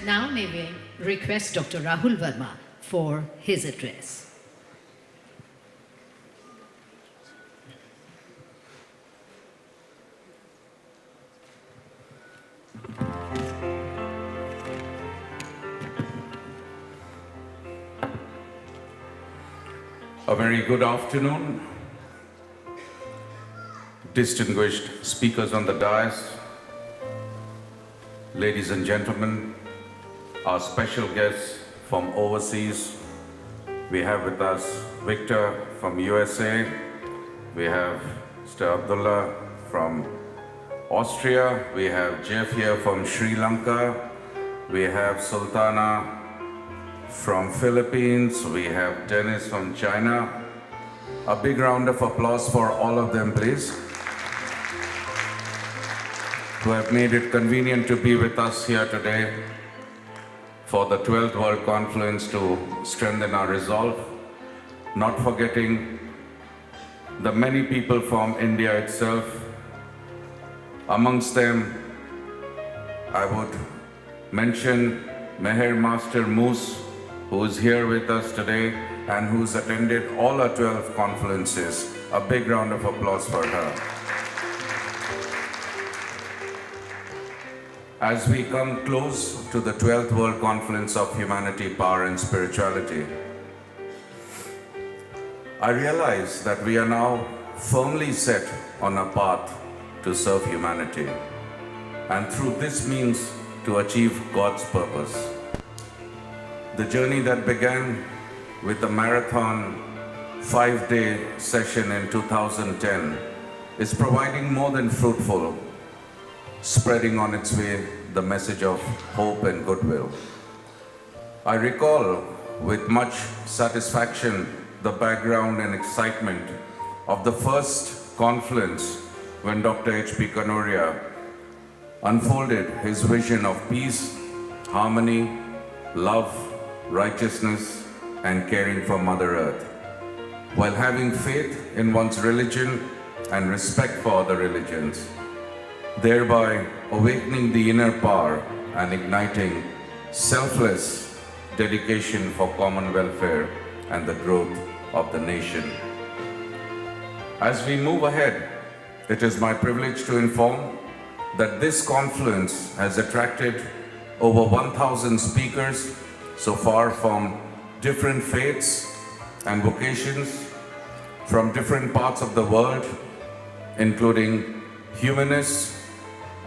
Now may we request Dr. Rahul Varma for his address. A very good afternoon, distinguished speakers on the dais, ladies and gentlemen, our special guests from overseas. We have with us Victor from USA, we have Mr. Abdullah from Austria, we have Jeff here from Sri Lanka, we have Sultana from Philippines, we have Dennis from China. A big round of applause for all of them, please, who have made it convenient to be with us here today for the 12th World Confluence to strengthen our resolve, not forgetting the many people from India itself. Amongst them, I would mention Meher Master Moose, who is here with us today and who's attended all our 12 conferences. A big round of applause for her. As we come close to the 12th World Conference of Humanity, Power and Spirituality, I realize that we are now firmly set on a path to serve humanity, and through this means to achieve God's purpose. The journey that began with a marathon 5-day session in 2010 is proving more than fruitful, spreading on its way the message of hope and goodwill. I recall with much satisfaction the background and excitement of the first confluence when Dr. H.P. Kanoria unfolded his vision of peace, harmony, love, righteousness, and caring for Mother Earth, while having faith in one's religion and respect for other religions, thereby awakening the inner power and igniting selfless dedication for common welfare and the growth of the nation. As we move ahead, it is my privilege to inform that this confluence has attracted over 1,000 speakers so far from different faiths and vocations, from different parts of the world, including humanists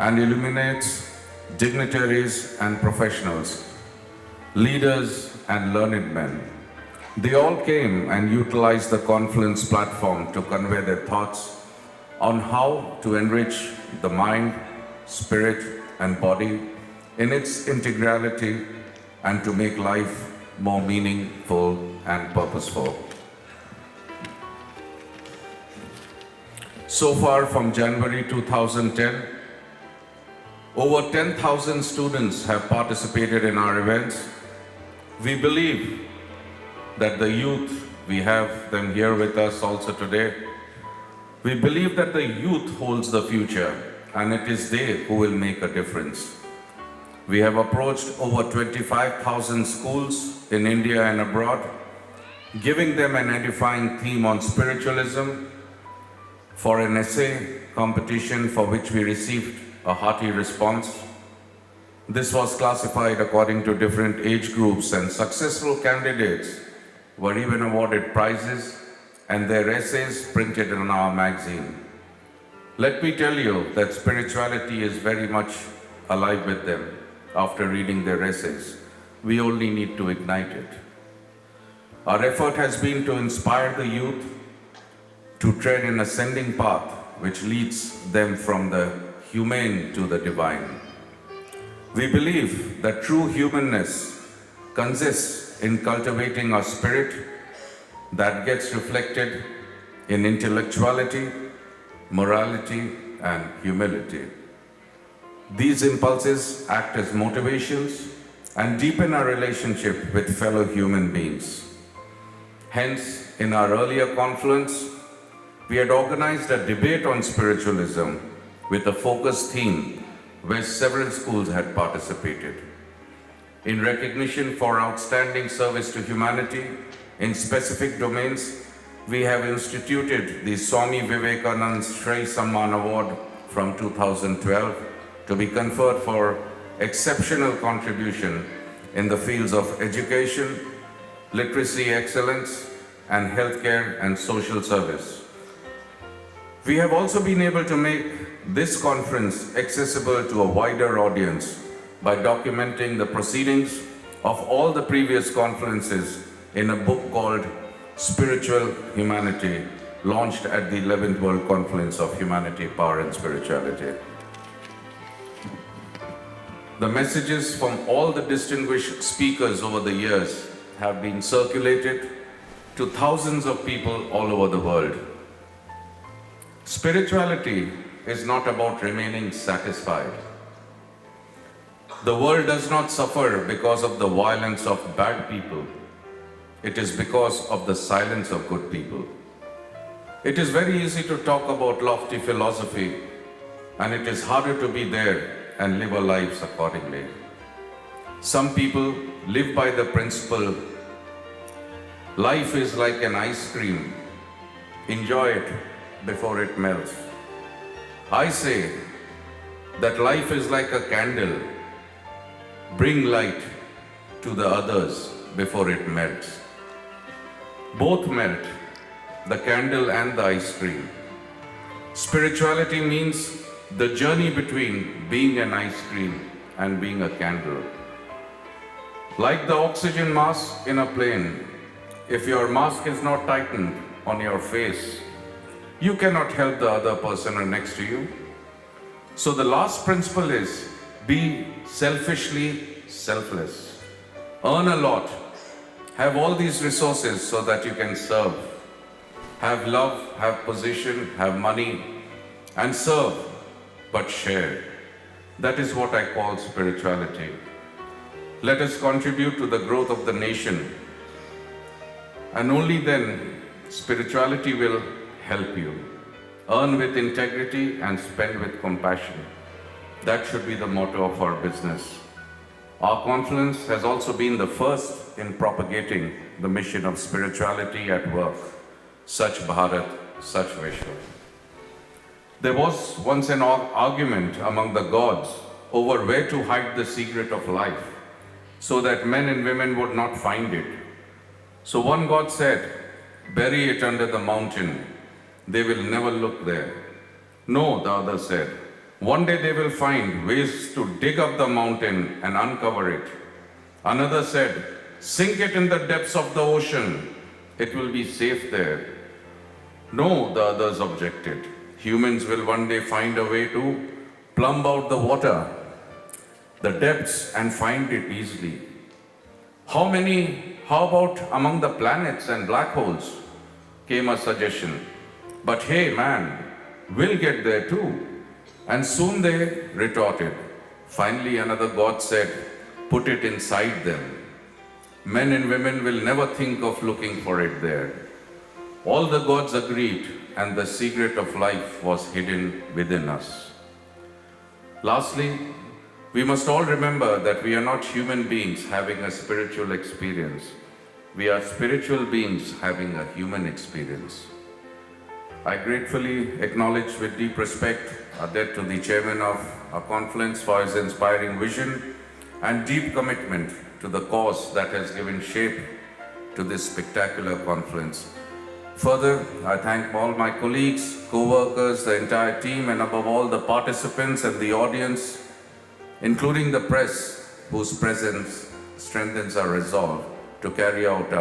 and illuminates, dignitaries and professionals, leaders and learned men. They all came and utilized the Confluence platform to convey their thoughts on how to enrich the mind, spirit and body in its integrality and to make life more meaningful and purposeful. So far from January 2010, over 10,000 students have participated in our events. We believe that the youth, we have them here with us also today, we believe that the youth holds the future and it is they who will make a difference. We have approached over 25,000 schools in India and abroad, giving them an edifying theme on spiritualism for an essay competition for which we received a hearty response. This was classified according to different age groups, and successful candidates were even awarded prizes and their essays printed in our magazine. Let me tell you that spirituality is very much alive with them after reading their essays. We only need to ignite it. Our effort has been to inspire the youth to tread an ascending path which leads them from the humane to the divine. We believe that true humanness consists in cultivating a spirit that gets reflected in intellectuality, morality, and humility. These impulses act as motivations and deepen our relationship with fellow human beings. Hence, in our earlier confluence, we had organized a debate on spiritualism with a focused theme where several schools had participated. In recognition for outstanding service to humanity in specific domains, we have instituted the Swami Vivekananda Shri Samman Award from 2012 to be conferred for exceptional contribution in the fields of education, literacy excellence, and healthcare and social service. We have also been able to make this conference accessible to a wider audience by documenting the proceedings of all the previous conferences in a book called Spiritual Humanity, launched at the 11th World Confluence of Humanity, Power and Spirituality. The messages from all the distinguished speakers over the years have been circulated to thousands of people all over the world. Spirituality is not about remaining satisfied. The world does not suffer because of the violence of bad people. It is because of the silence of good people. It is very easy to talk about lofty philosophy, and it is harder to be there and live our lives accordingly. Some people live by the principle, life is like an ice cream. Enjoy it before it melts. I say that life is like a candle. Bring light to the others before it melts. Both melt, the candle and the ice cream. Spirituality means the journey between being an ice cream and being a candle. Like the oxygen mask in a plane, if your mask is not tightened on your face, you cannot help the other person next to you. So the last principle is be selfishly selfless. Earn a lot. Have all these resources so that you can serve. Have love, have position, have money, and serve, but share. That is what I call spirituality. Let us contribute to the growth of the nation, and only then spirituality will help you. Earn with integrity and spend with compassion. That should be the motto of our business. Our Confluence has also been the first in propagating the mission of spirituality at work. Such Bharat, such Vishwa. There was once an argument among the gods over where to hide the secret of life so that men and women would not find it. So one god said, bury it under the mountain. They will never look there. No, the other said, one day they will find ways to dig up the mountain and uncover it. Another said, sink it in the depths of the ocean. It will be safe there. No, the others objected. Humans will one day find a way to plumb out the water, the depths, and find it easily. How about among the planets and black holes? Came a suggestion. But hey man, we'll get there too. And soon they retorted. Finally another god said, put it inside them. Men and women will never think of looking for it there. All the gods agreed, and the secret of life was hidden within us. Lastly, we must all remember that we are not human beings having a spiritual experience. We are spiritual beings having a human experience. I gratefully acknowledge with deep respect our debt to the chairman of our Confluence for his inspiring vision and deep commitment to the cause that has given shape to this spectacular conference. Further, I thank all my colleagues, co-workers, the entire team, and above all the participants and the audience, including the press, whose presence strengthens our resolve to carry out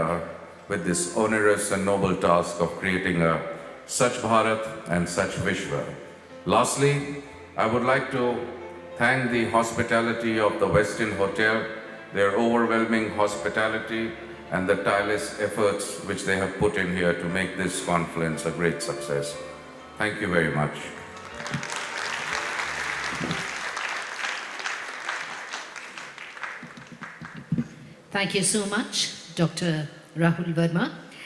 with this onerous and noble task of creating such Bharat and such Vishwa. Lastly, I would like to thank the hospitality of the Westin Hotel, their overwhelming hospitality and the tireless efforts which they have put in here to make this conference a great success. Thank you very much. Thank you so much, Dr. Rahul Varma.